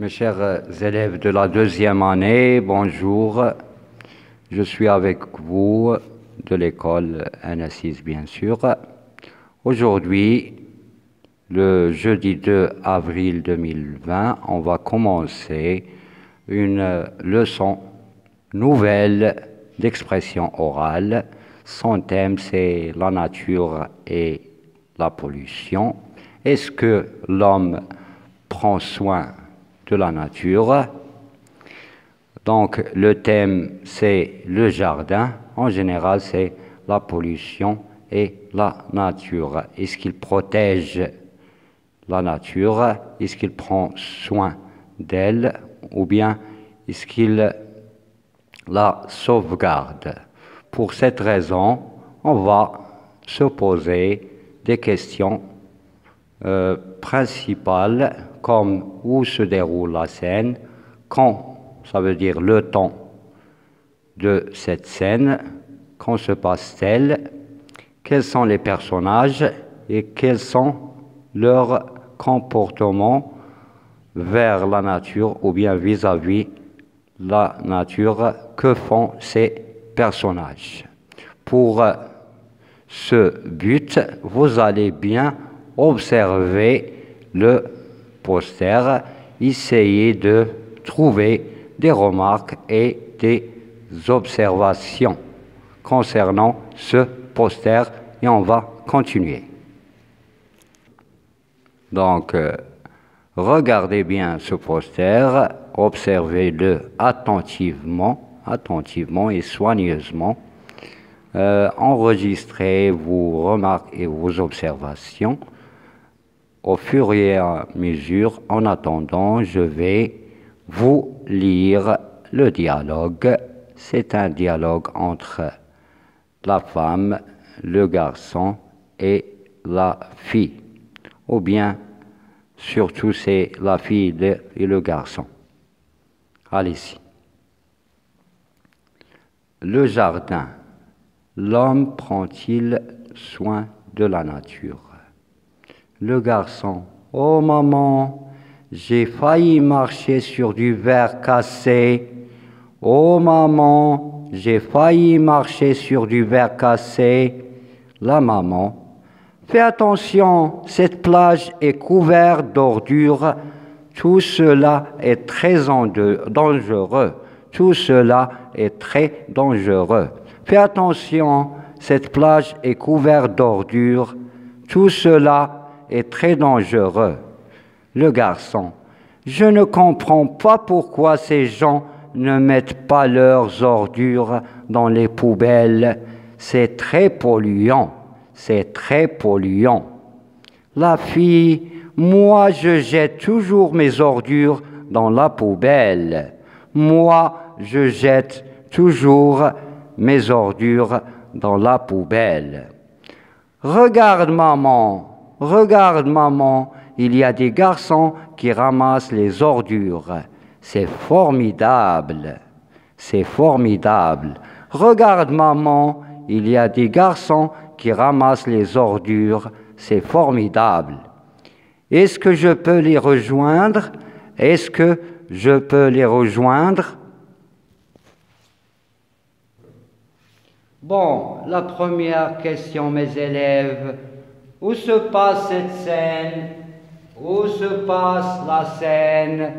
Mes chers élèves de la deuxième année, bonjour. Je suis avec vous de l'école NS6, bien sûr. Aujourd'hui, le jeudi 2 avril 2020, on va commencer une leçon nouvelle d'expression orale. Son thème, c'est la nature et la pollution. Est-ce que l'homme prend soin de la nature? Donc, le thème, c'est le jardin. En général, c'est la pollution et la nature. Est-ce qu'il protège la nature? Est-ce qu'il prend soin d'elle? Ou bien est-ce qu'il la sauvegarde? Pour cette raison, on va se poser des questions principales comme où se déroule la scène, quand, ça veut dire le temps de cette scène, quand se passe-t-elle, quels sont les personnages et quels sont leurs comportements vers la nature ou bien vis-à-vis la nature, que font ces personnages. Pour ce but, vous allez bien observer le poster, essayez de trouver des remarques et des observations concernant ce poster et on va continuer. Donc, regardez bien ce poster, observez-le attentivement et soigneusement. Enregistrez vos remarques et vos observations. Au fur et à mesure, en attendant, je vais vous lire le dialogue. C'est un dialogue entre la femme, le garçon et la fille. Ou bien, surtout, c'est la fille et le garçon. Allez-y. Le jardin. L'homme prend-il soin de la nature? Le garçon. Oh maman, j'ai failli marcher sur du verre cassé. Oh maman, j'ai failli marcher sur du verre cassé. La maman. Fais attention, cette plage est couverte d'ordures. Tout cela est très dangereux. Tout cela est très dangereux. Fais attention, cette plage est couverte d'ordures. Tout cela est très dangereux. Le garçon. Je ne comprends pas pourquoi ces gens ne mettent pas leurs ordures dans les poubelles. C'est très polluant. C'est très polluant. La fille. Moi, je jette toujours mes ordures dans la poubelle. Moi, je jette toujours mes ordures dans la poubelle. Regarde maman, il y a des garçons qui ramassent les ordures. C'est formidable, c'est formidable. Regarde maman, il y a des garçons qui ramassent les ordures. C'est formidable. Est-ce que je peux les rejoindre? Est-ce que je peux les rejoindre? Bon, la première question, mes élèves. Où se passe cette scène? Où se passe la scène?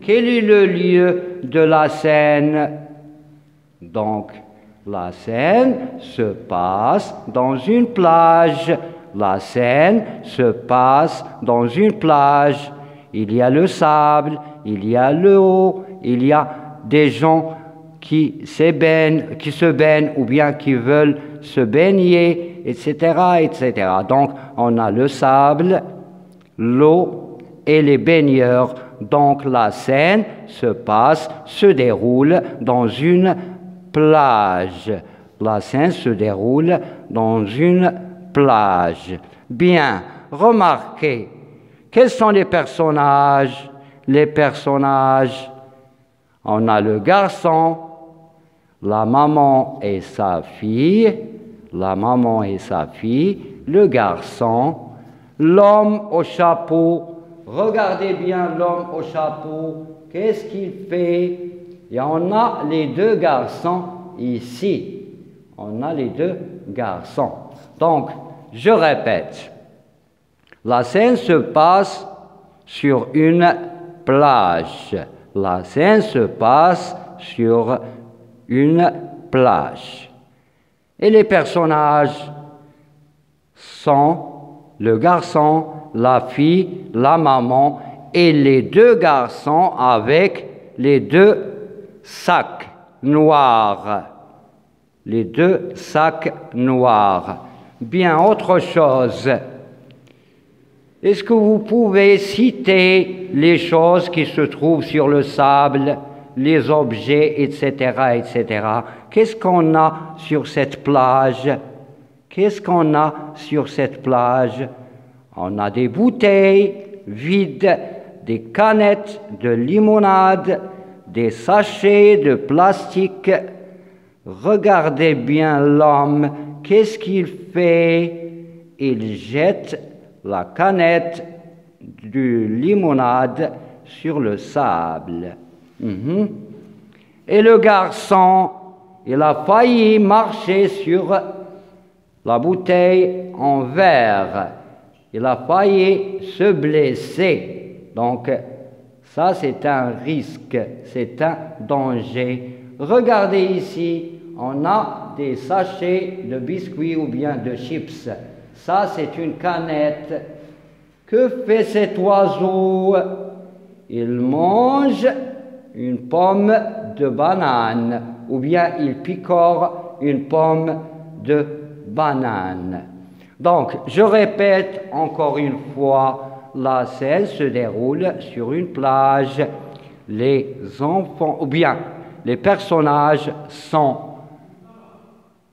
Quel est le lieu de la scène? Donc, la scène se passe dans une plage. La scène se passe dans une plage. Il y a le sable, il y a l'eau, il y a des gens qui se baignent ou bien qui veulent se baigner, etc., etc. Donc, on a le sable, l'eau et les baigneurs. Donc, la scène se déroule dans une plage. La scène se déroule dans une plage. Bien, remarquez, quels sont les personnages? Les personnages, on a le garçon, la maman et sa fille, le garçon, l'homme au chapeau, regardez bien l'homme au chapeau, qu'est-ce qu'il fait? Et on a les deux garçons ici. On a les deux garçons. Donc, je répète, la scène se passe sur une plage. La scène se passe sur une plage. Et les personnages sont le garçon, la fille, la maman et les deux garçons avec les deux sacs noirs. Les deux sacs noirs. Bien, autre chose. Est-ce que vous pouvez citer les choses qui se trouvent sur le sable, les objets, etc., etc. Qu'est-ce qu'on a sur cette plage? Qu'est-ce qu'on a sur cette plage? On a des bouteilles vides, des canettes de limonade, des sachets de plastique. Regardez bien l'homme. Qu'est-ce qu'il fait? Il jette la canette de limonade sur le sable. Et le garçon, il a failli marcher sur la bouteille en verre. Il a failli se blesser. Donc, ça, c'est un risque, c'est un danger. Regardez ici, on a des sachets de biscuits ou bien de chips. Ça, c'est une canette. Que fait cet oiseau? Il mange une pomme de banane ou bien il picore une pomme de banane. Donc, je répète encore une fois, la scène se déroule sur une plage. Les enfants, ou bien les personnages sont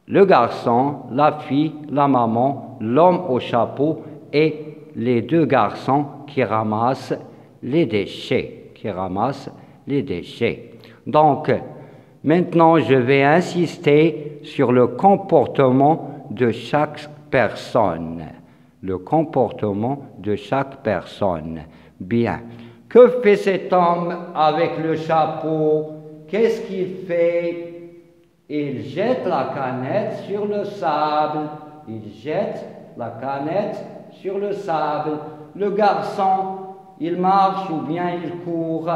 le garçon, la fille, la maman, l'homme au chapeau et les deux garçons qui ramassent les déchets. Donc, maintenant, je vais insister sur le comportement de chaque personne. Le comportement de chaque personne. Bien. Que fait cet homme avec le chapeau? Qu'est-ce qu'il fait? Il jette la canette sur le sable. Il jette la canette sur le sable. Le garçon, il marche ou bien il court.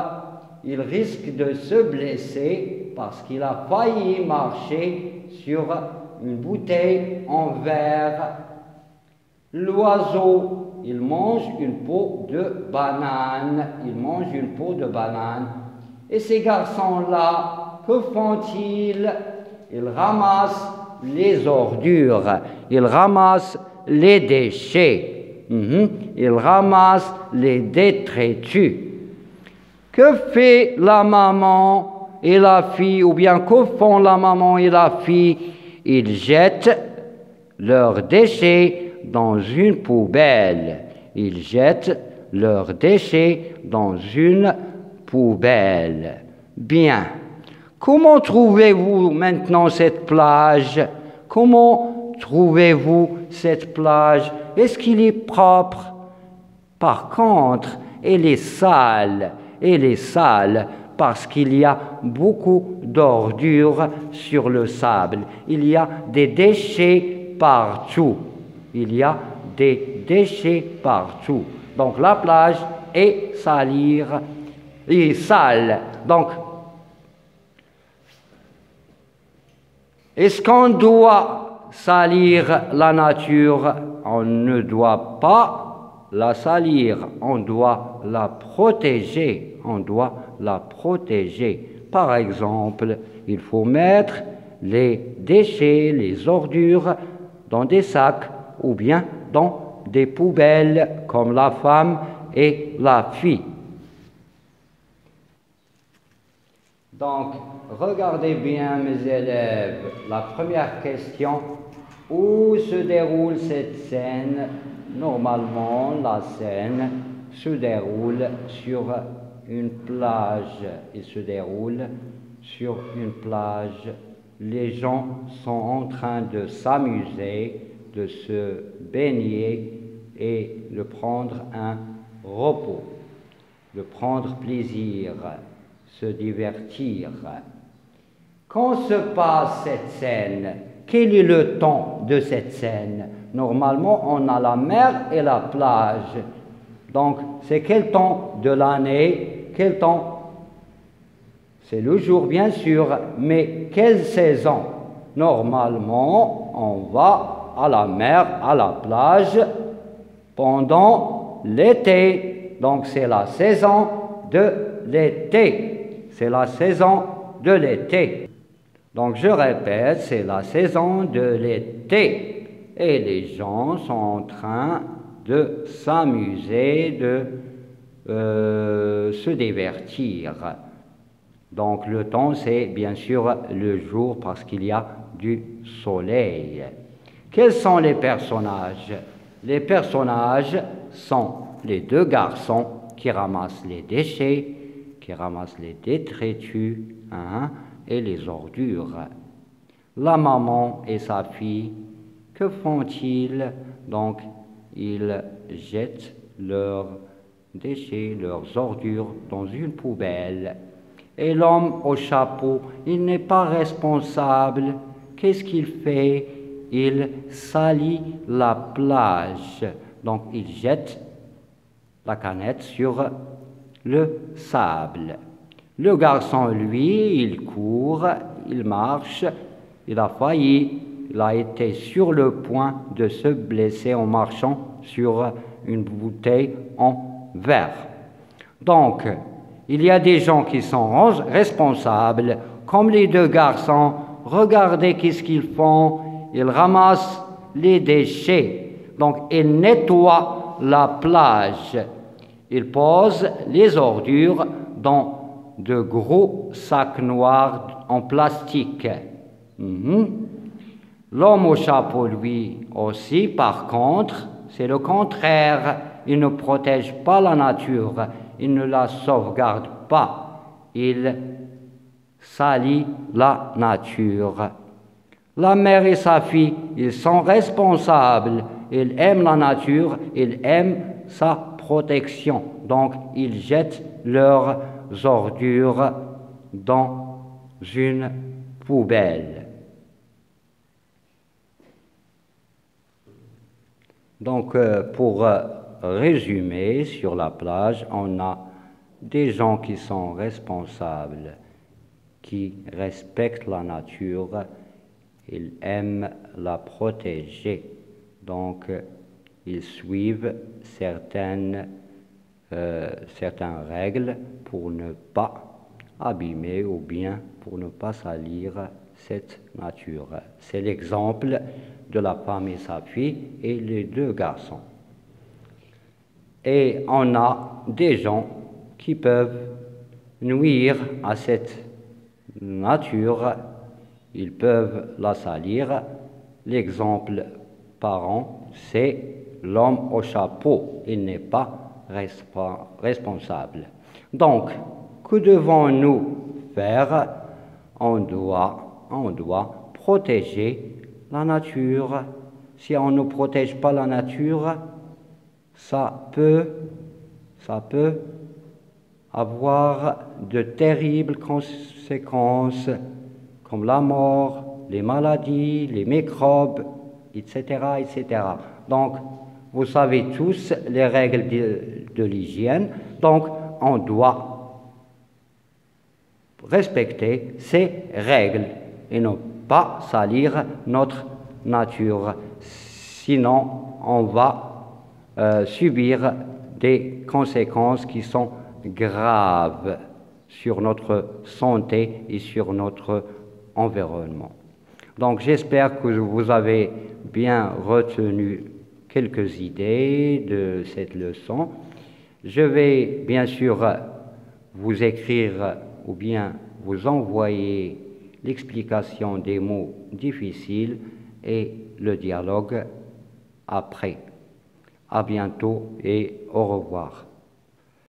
Il risque de se blesser parce qu'il a failli marcher sur une bouteille en verre. L'oiseau, il mange une peau de banane. Il mange une peau de banane. Et ces garçons-là, que font-ils? Ils ramassent les ordures. Ils ramassent les déchets. Ils ramassent les détritus. Que fait la maman et la fille, ou bien que font la maman et la fille? Ils jettent leurs déchets dans une poubelle. Ils jettent leurs déchets dans une poubelle. Bien. Comment trouvez-vous maintenant cette plage? Comment trouvez-vous cette plage? Est-ce qu'il est propre? Par contre, elle est sale. Elle est sale parce qu'il y a beaucoup d'ordures sur le sable. Il y a des déchets partout. Il y a des déchets partout. Donc la plage est sale. Donc, est-ce qu'on doit salir la nature? On ne doit pas la salir, on doit la protéger. On doit la protéger. Par exemple, il faut mettre les déchets, les ordures dans des sacs ou bien dans des poubelles comme la femme et la fille. Donc, regardez bien mes élèves, la première question, où se déroule cette scène? Normalement, la scène se déroule sur une plage. Il se déroule sur une plage. Les gens sont en train de s'amuser, de se baigner et de prendre un repos. de prendre plaisir, se divertir. Quand se passe cette scène, quel est le temps de cette scène? Normalement, on a la mer et la plage. Donc, c'est quel temps de l'année? Quel temps? C'est le jour, bien sûr, mais quelle saison? Normalement, on va à la mer, à la plage, pendant l'été. Donc, c'est la saison de l'été. C'est la saison de l'été. Donc, je répète, c'est la saison de l'été. Et les gens sont en train de s'amuser, de se divertir. Donc, le temps, c'est bien sûr le jour parce qu'il y a du soleil. Quels sont les personnages? Les personnages sont les deux garçons qui ramassent les déchets, qui ramassent les détritus, et les ordures. La maman et sa fille, que font-ils? Donc, ils jettent leurs déchets, leurs ordures dans une poubelle. Et l'homme au chapeau, il n'est pas responsable. Qu'est-ce qu'il fait? Il salit la plage. Donc, il jette la canette sur le sable. Le garçon, lui, il court, il marche, il a failli, il a été sur le point de se blesser en marchant sur une bouteille en verre. Donc, il y a des gens qui sont responsables, comme les deux garçons. Regardez qu'est-ce qu'ils font. Ils ramassent les déchets. Donc, ils nettoient la plage. Ils posent les ordures dans de gros sacs noirs en plastique. L'homme au chapeau, lui aussi, par contre, c'est le contraire. Il ne protège pas la nature, il ne la sauvegarde pas, il salit la nature. La mère et sa fille, ils sont responsables, ils aiment la nature, ils aiment sa protection. Donc, ils jettent leurs ordures dans une poubelle. Donc, pour résumer, sur la plage, on a des gens qui sont responsables, qui respectent la nature, ils aiment la protéger. Donc, ils suivent certaines règles pour ne pas abîmer ou bien pour ne pas salir cette nature. C'est l'exemple de la femme et sa fille et les deux garçons. Et on a des gens qui peuvent nuire à cette nature, ils peuvent la salir. L'exemple parent, c'est l'homme au chapeau, il n'est pas responsable. Donc, que devons-nous faire? On doit protéger la nature. Si on ne protège pas la nature, ça peut avoir de terribles conséquences comme la mort, les maladies, les microbes, etc., etc. Donc, vous savez tous les règles de l'hygiène, donc on doit respecter ces règles et ne pas salir notre nature. Sinon, on va subir des conséquences qui sont graves sur notre santé et sur notre environnement. Donc, j'espère que vous avez bien retenu quelques idées de cette leçon. Je vais bien sûr vous écrire ou bien vous envoyer l'explication des mots difficiles et le dialogue après. À bientôt et au revoir.